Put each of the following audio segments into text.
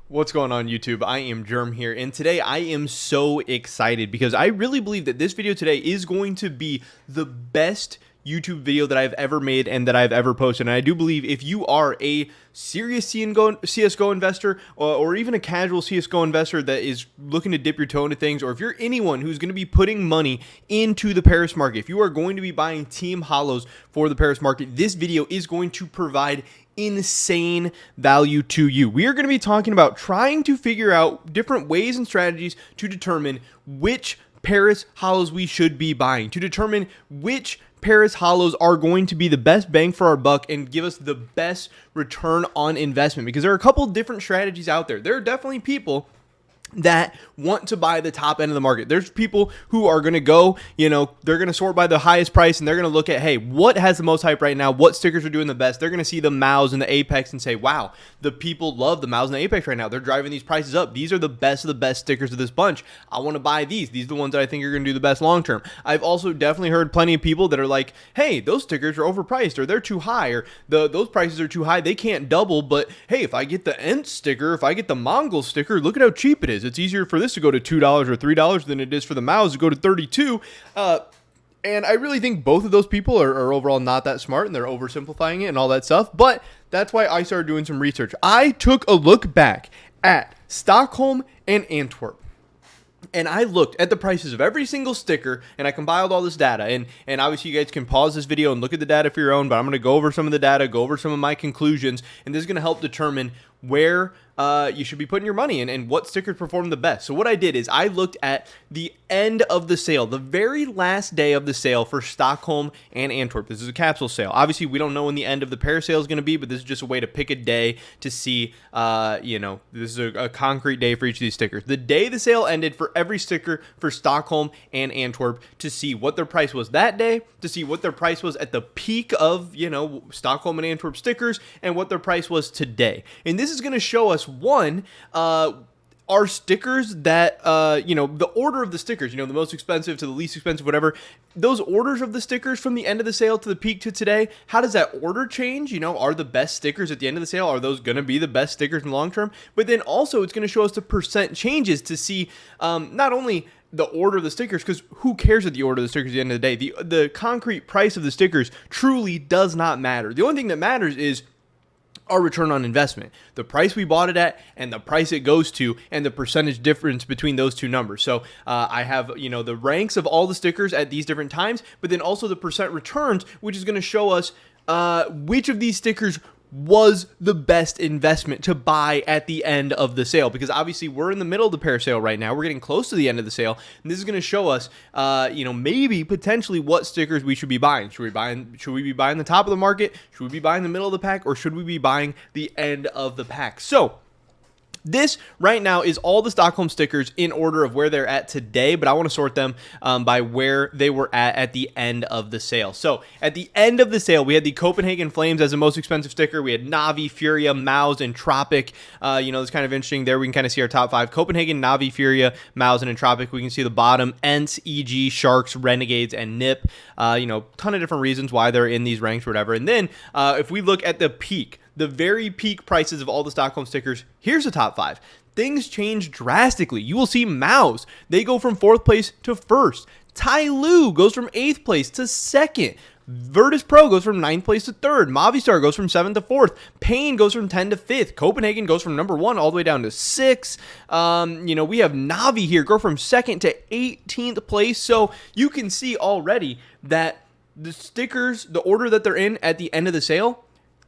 What's going on, YouTube? I am Germ here, and today I am so excited because I really believe that this video today is going to be the best YouTube video that I've ever made and that I've ever posted. And I do believe if you are a serious CSGO investor or even a casual CSGO investor that is looking to dip your toe into things, or if you're anyone who's going to be putting money into the Paris market, if you are going to be buying Team Hollows for the Paris market, this video is going to provide insane value to you. We are going to be talking about trying to figure out different ways and strategies to determine which Paris Hollows we should be buying, to determine which Paris Hollows are going to be the best bang for our buck and give us the best return on investment, because there are a couple different strategies out there. There are definitely people that want to buy the top end of the market. There's people who are going to go, they're going to sort by the highest price, and they're going to look at, hey, what has the most hype right now? What stickers are doing the best? They're going to see the MOUs and the Apex and say, wow, the people love the MOUs and the Apex right now. They're driving these prices up. These are the best of the best stickers of this bunch. I want to buy these. These are the ones that I think are going to do the best long term. I've also definitely heard plenty of people that are like, hey, those stickers are overpriced, or they're too high, or those prices are too high. They can't double, but hey, if I get the Ent sticker, if I get the Mongol sticker, look at how cheap it is. It's easier for this to go to $2 or $3 than it is for the MOUs to go to 32. And I really think both of those people are overall not that smart, and they're oversimplifying it and all that stuff. But that's why I started doing some research. I took a look back at Stockholm and Antwerp, and I looked at the prices of every single sticker, and I compiled all this data. And obviously you guys can pause this video and look at the data for your own, but I'm going to go over some of the data, go over some of my conclusions, and this is going to help determine where you should be putting your money in and what stickers perform the best. So what I did is I looked at the end of the sale, the very last day of the sale for Stockholm and Antwerp. This is a capsule sale. Obviously, we don't know when the end of the Paris sale is going to be, but this is just a way to pick a day to see, this is a concrete day for each of these stickers. The day the sale ended for every sticker for Stockholm and Antwerp, to see what their price was that day, to see what their price was at the peak of, Stockholm and Antwerp stickers, and what their price was today. And this is going to show us, one, are stickers that, the order of the stickers, the most expensive to the least expensive, whatever, those orders of the stickers from the end of the sale to the peak to today, how does that order change? Are the best stickers at the end of the sale, are those going to be the best stickers in the long term? But then also it's going to show us the percent changes to see not only the order of the stickers, because who cares at the order of the stickers at the end of the day? The concrete price of the stickers truly does not matter. The only thing that matters is our return on investment, the price we bought it at and the price it goes to, and the percentage difference between those two numbers. So I have, the ranks of all the stickers at these different times, but then also the percent returns, which is going to show us which of these stickers was the best investment to buy at the end of the sale, because obviously we're in the middle of the Paris sale right now. We're getting close to the end of the sale, and this is going to show us, maybe potentially what stickers we should be buying. Should we be buying the top of the market? Should we be buying the middle of the pack, or should we be buying the end of the pack? So this right now is all the Stockholm stickers in order of where they're at today, but I want to sort them by where they were at the end of the sale. So at the end of the sale, we had the Copenhagen Flames as the most expensive sticker. We had Na'Vi, Furia, MOUs, and Tropic. It's kind of interesting there. We can kind of see our top five: Copenhagen, Na'Vi, Furia, MOUs, and Entropic. We can see the bottom: Ents, EG, Sharks, Renegades, and NIP. Ton of different reasons why they're in these ranks or whatever. And then if we look at the peak, the very peak prices of all the Stockholm stickers, here's the top five. Things change drastically. You will see MOUs. They go from 4th place to 1st. Tyloo goes from 8th place to 2nd. Virtus Pro goes from 9th place to 3rd. Movistar goes from 7th to 4th. Pain goes from 10 to 5th. Copenhagen goes from number 1 all the way down to 6. We have Na'Vi here go from 2nd to 18th place. So you can see already that the stickers, the order that they're in at the end of the sale,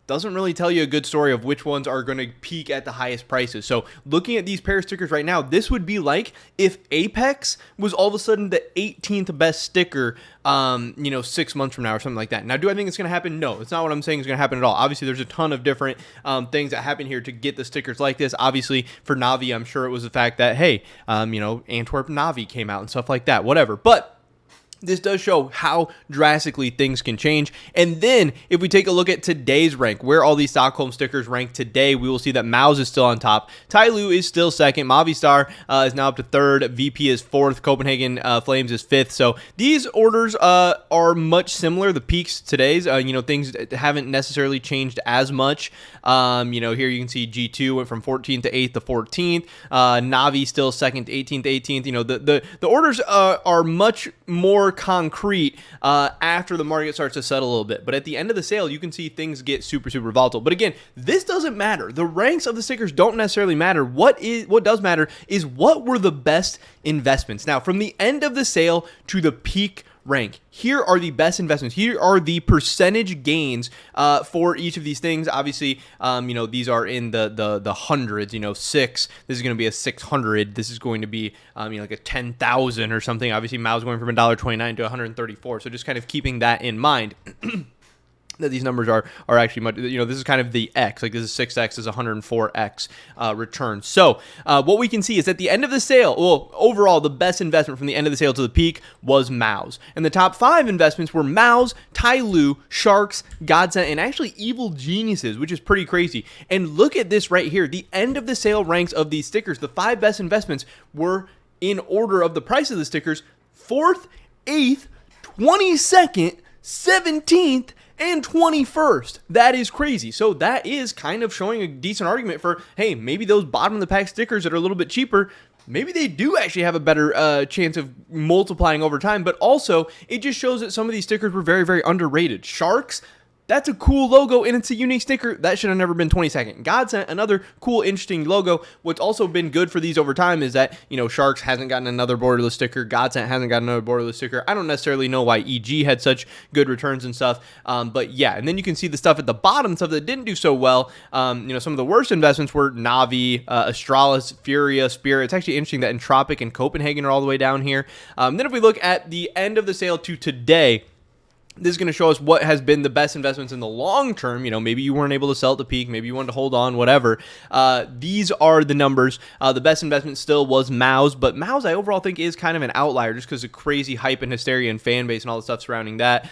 doesn't really tell you a good story of which ones are going to peak at the highest prices. So looking at these pair of stickers right now, this would be like if Apex was all of a sudden the 18th best sticker, 6 months from now or something like that. Now, do I think it's going to happen? No, it's not what I'm saying is going to happen at all. Obviously, there's a ton of different things that happen here to get the stickers like this. Obviously, for Na'Vi, I'm sure it was the fact that, hey, Antwerp Na'Vi came out and stuff like that, whatever. But this does show how drastically things can change. And then if we take a look at today's rank, where all these Stockholm stickers rank today, we will see that Maus is still on top. Tyloo is still second. Movistar is now up to third. VP is fourth. Copenhagen Flames is fifth. So these orders are much similar. The peaks today's, things haven't necessarily changed as much. Here you can see G2 went from 14th to 8th to 14th. Navi still second to 18th to 18th. The orders are much more concrete after the market starts to settle a little bit. But at the end of the sale, you can see things get super volatile. But again, this doesn't matter. The ranks of the stickers don't necessarily matter. What does matter is what were the best investments. Now, from the end of the sale to the peak rank, here are the best investments. Here are the percentage gains for each of these things. Obviously, these are in the hundreds. 6. This is going to be a 600. This is going to be like a 10,000 or something. Obviously, Maus going from $1.29 to 134. So just kind of keeping that in mind. That these numbers are actually much, this is kind of the X, like this is 6X, this is 104X return. So what we can see is at the end of the sale, well, overall, the best investment from the end of the sale to the peak was Maus. And the top 5 investments were Maus, Tyloo, Sharks, Godsent, and actually Evil Geniuses, which is pretty crazy. And look at this right here. The end of the sale ranks of these stickers, the 5 best investments were in order of the price of the stickers, 4th, 8th, 22nd, 17th, and 21st. That is crazy. So that is kind of showing a decent argument for, hey, maybe those bottom of the pack stickers that are a little bit cheaper, maybe they do actually have a better chance of multiplying over time. But also, it just shows that some of these stickers were very Underrated. Sharks, that's a cool logo, and it's a unique sticker. That should have never been 22nd. Godsent, another cool, interesting logo. What's also been good for these over time is that, Sharks hasn't gotten another borderless sticker. Godsent hasn't gotten another borderless sticker. I don't necessarily know why EG had such good returns and stuff. But yeah, and then you can see the stuff at the bottom, stuff that didn't do so well. Some of the worst investments were Navi, Astralis, Furia, Spirit. It's actually interesting that Entropic and Copenhagen are all the way down here. Then if we look at the end of the sale to today, this is going to show us what has been the best investments in the long term. Maybe you weren't able to sell at the peak. Maybe you wanted to hold on, whatever. These are the numbers. The best investment still was Maus, but Maus I overall think is kind of an outlier just because of crazy hype and hysteria and fan base and all the stuff surrounding that.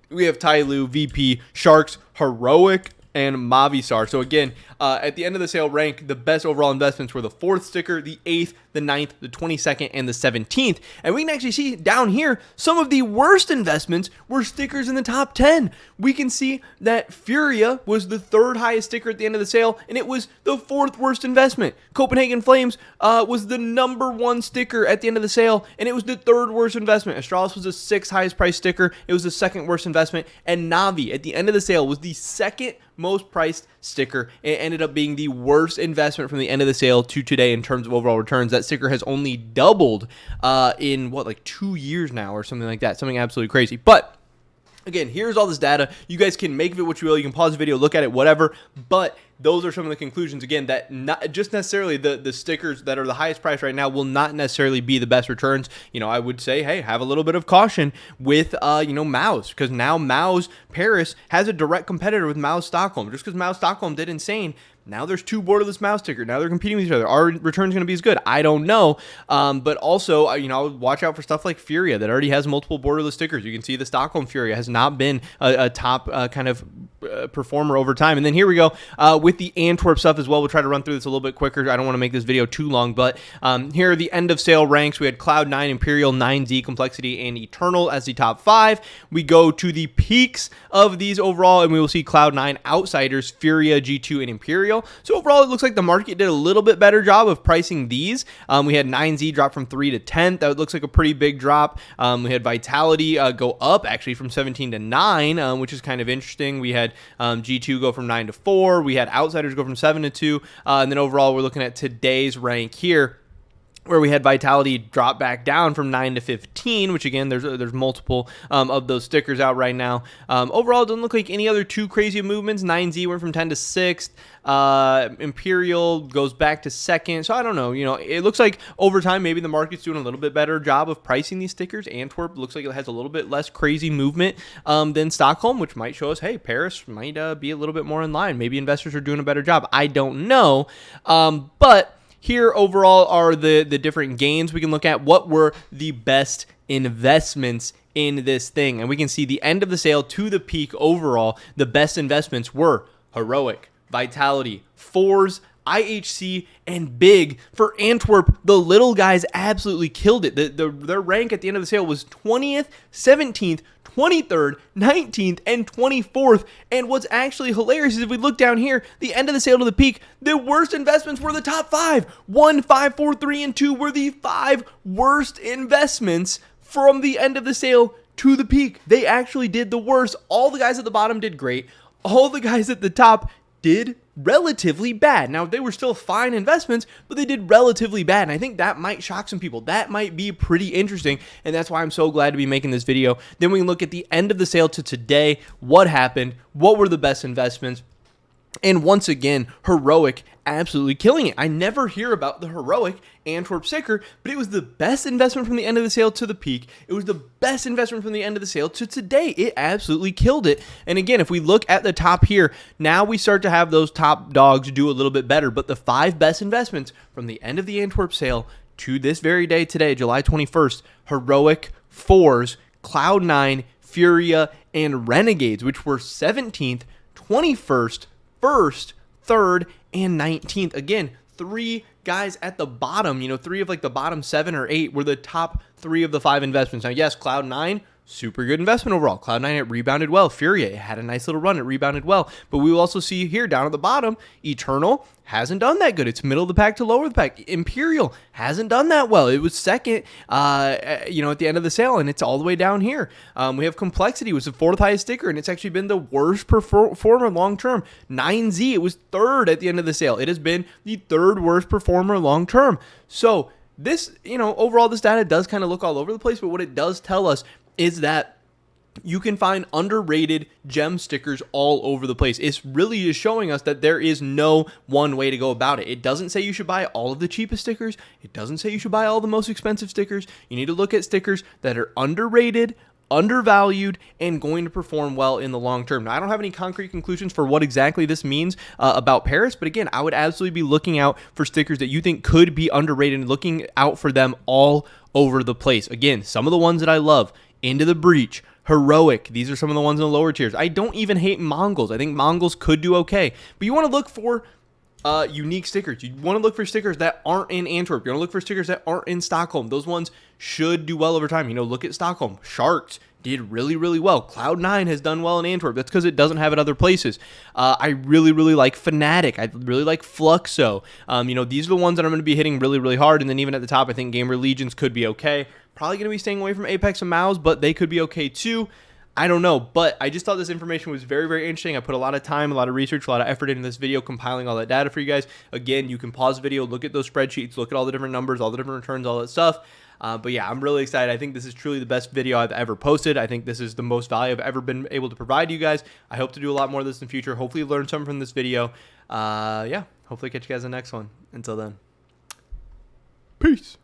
We have Tyloo, VP, Sharks, Heroic, and Movistar. So again, at the end of the sale rank, the best overall investments were the 4th sticker, the 8th, the 9th, the 22nd, and the 17th. And we can actually see down here, some of the worst investments were stickers in the top 10. We can see that Furia was the 3rd highest sticker at the end of the sale, and it was the 4th worst investment. Copenhagen Flames was the number 1 sticker at the end of the sale, and it was the 3rd worst investment. Astralis was the 6th highest priced sticker. It was the 2nd worst investment. And Navi at the end of the sale was the 2nd most priced sticker. It ended up being the worst investment from the end of the sale to today in terms of overall returns. That sticker has only doubled in 2 years now or something like that. Something absolutely crazy. But again, here's all this data. You guys can make of it what you will. You can pause the video, look at it, whatever. But those are some of the conclusions, again, that not just necessarily the stickers that are the highest price right now will not necessarily be the best returns. I would say, hey, have a little bit of caution with, Maus, because now Maus Paris has a direct competitor with Maus Stockholm. Just because Maus Stockholm did insane, now there's 2 borderless Maus stickers. Now they're competing with each other. Our return's going to be as good. I don't know. But also, watch out for stuff like Furia that already has multiple borderless stickers. You can see the Stockholm Furia has not been a top kind of performer over time. And then here we go with the Antwerp stuff as well. We'll try to run through this a little bit quicker. I don't want to make this video too long, but here are the end of sale ranks. We had Cloud9, Imperial, 9Z, Complexity, and Eternal as the top 5. We go to the peaks of these overall, and we will see Cloud9, Outsiders, Furia, G2, and Imperial. So overall, it looks like the market did a little bit better job of pricing these. We had 9Z drop from 3 to 10th. That looks like a pretty big drop. We had Vitality go up actually from 17 to 9, which is kind of interesting. We had G2 go from 9 to 4. We had Outsiders go from 7 to 2. And then overall, we're looking at today's rank here, where we had Vitality drop back down from 9 to 15, which again, there's multiple of those stickers out right now. Overall, it doesn't look like any other too crazy movements. 9Z went from 10 to 6th. Imperial goes back to 2nd. So I don't know. It looks like over time, maybe the market's doing a little bit better job of pricing these stickers. Antwerp looks like it has a little bit less crazy movement than Stockholm, which might show us, hey, Paris might be a little bit more in line. Maybe investors are doing a better job. I don't know. But here overall are the different gains we can look at. What were the best investments in this thing. And we can see the end of the sale to the peak overall. The best investments were Heroic, Vitality, Fours, IHC, and Big. For Antwerp, the little guys absolutely killed it. Their rank at the end of the sale was 20th, 17th, 23rd, 19th, and 24th. And what's actually hilarious is if we look down here, the end of the sale to the peak, the worst investments were the top 5. 1, 5, 4, 3, and 2 were the 5 worst investments from the end of the sale to the peak. They actually did the worst. All the guys at the bottom did great. All the guys at the top did relatively bad. Now, they were still fine investments, but they did relatively bad. And I think that might shock some people. That might be pretty interesting. And that's why I'm so glad to be making this video. Then we can look at the end of the sale to today. What happened? What were the best investments? And once again, Heroic absolutely killing it. I never hear about the Heroic Antwerp sticker, but it was the best investment from the end of the sale to the peak. It was the best investment from the end of the sale to today. It absolutely killed it. And again, if we look at the top here, now we start to have those top dogs do a little bit better. But the 5 best investments from the end of the Antwerp sale to this very day today, July 21st, Heroic, Fours, Cloud9, Furia, and Renegades, which were 17th, 21st, 1st, 3rd, and 19th. Again, 3 guys at the bottom, 3 of like the bottom 7 or 8 were the top 3 of the 5 investments. Now, yes, Cloud9, super good investment overall. Cloud9, it rebounded well. Furia, it had a nice little run. It rebounded well. But we will also see here down at the bottom, Eternal hasn't done that good. It's middle of the pack to lower of the pack. Imperial hasn't done that well. It was second, at the end of the sale, and it's all the way down here. We have Complexity, was the 4th highest sticker, and it's actually been the worst performer long term. 9Z, it was 3rd at the end of the sale. It has been the 3rd worst performer long term. So this, overall, this data does kind of look all over the place, but what it does tell us is that you can find underrated gem stickers all over the place. It's really just showing us that there is no one way to go about it. It doesn't say you should buy all of the cheapest stickers. It doesn't say you should buy all the most expensive stickers. You need to look at stickers that are underrated, undervalued, and going to perform well in the long term. Now, I don't have any concrete conclusions for what exactly this means about Paris, but again, I would absolutely be looking out for stickers that you think could be underrated and looking out for them all over the place. Again, some of the ones that I love: Into the Breach, Heroic. These are some of the ones in the lower tiers. I don't even hate Mongols. I think Mongols could do okay. But you want to look for unique stickers. You want to look for stickers that aren't in Antwerp. You want to look for stickers that aren't in Stockholm. Those ones should do well over time. Look at Stockholm. Sharks did really, really well. Cloud9 has done well in Antwerp. That's because it doesn't have it other places. I really, really like Fnatic. I really like Fluxo. These are the ones that I'm going to be hitting really, really hard. And then even at the top, I think Gamer Legions could be okay. Probably going to be staying away from Apex and MOUZ, but they could be okay too. I don't know, but I just thought this information was very, very interesting. I put a lot of time, a lot of research, a lot of effort into this video, compiling all that data for you guys. Again, you can pause the video, look at those spreadsheets, look at all the different numbers, all the different returns, all that stuff. But yeah, I'm really excited. I think this is truly the best video I've ever posted. I think this is the most value I've ever been able to provide you guys. I hope to do a lot more of this in the future. Hopefully you learned something from this video. Yeah, hopefully catch you guys in the next one. Until then, peace.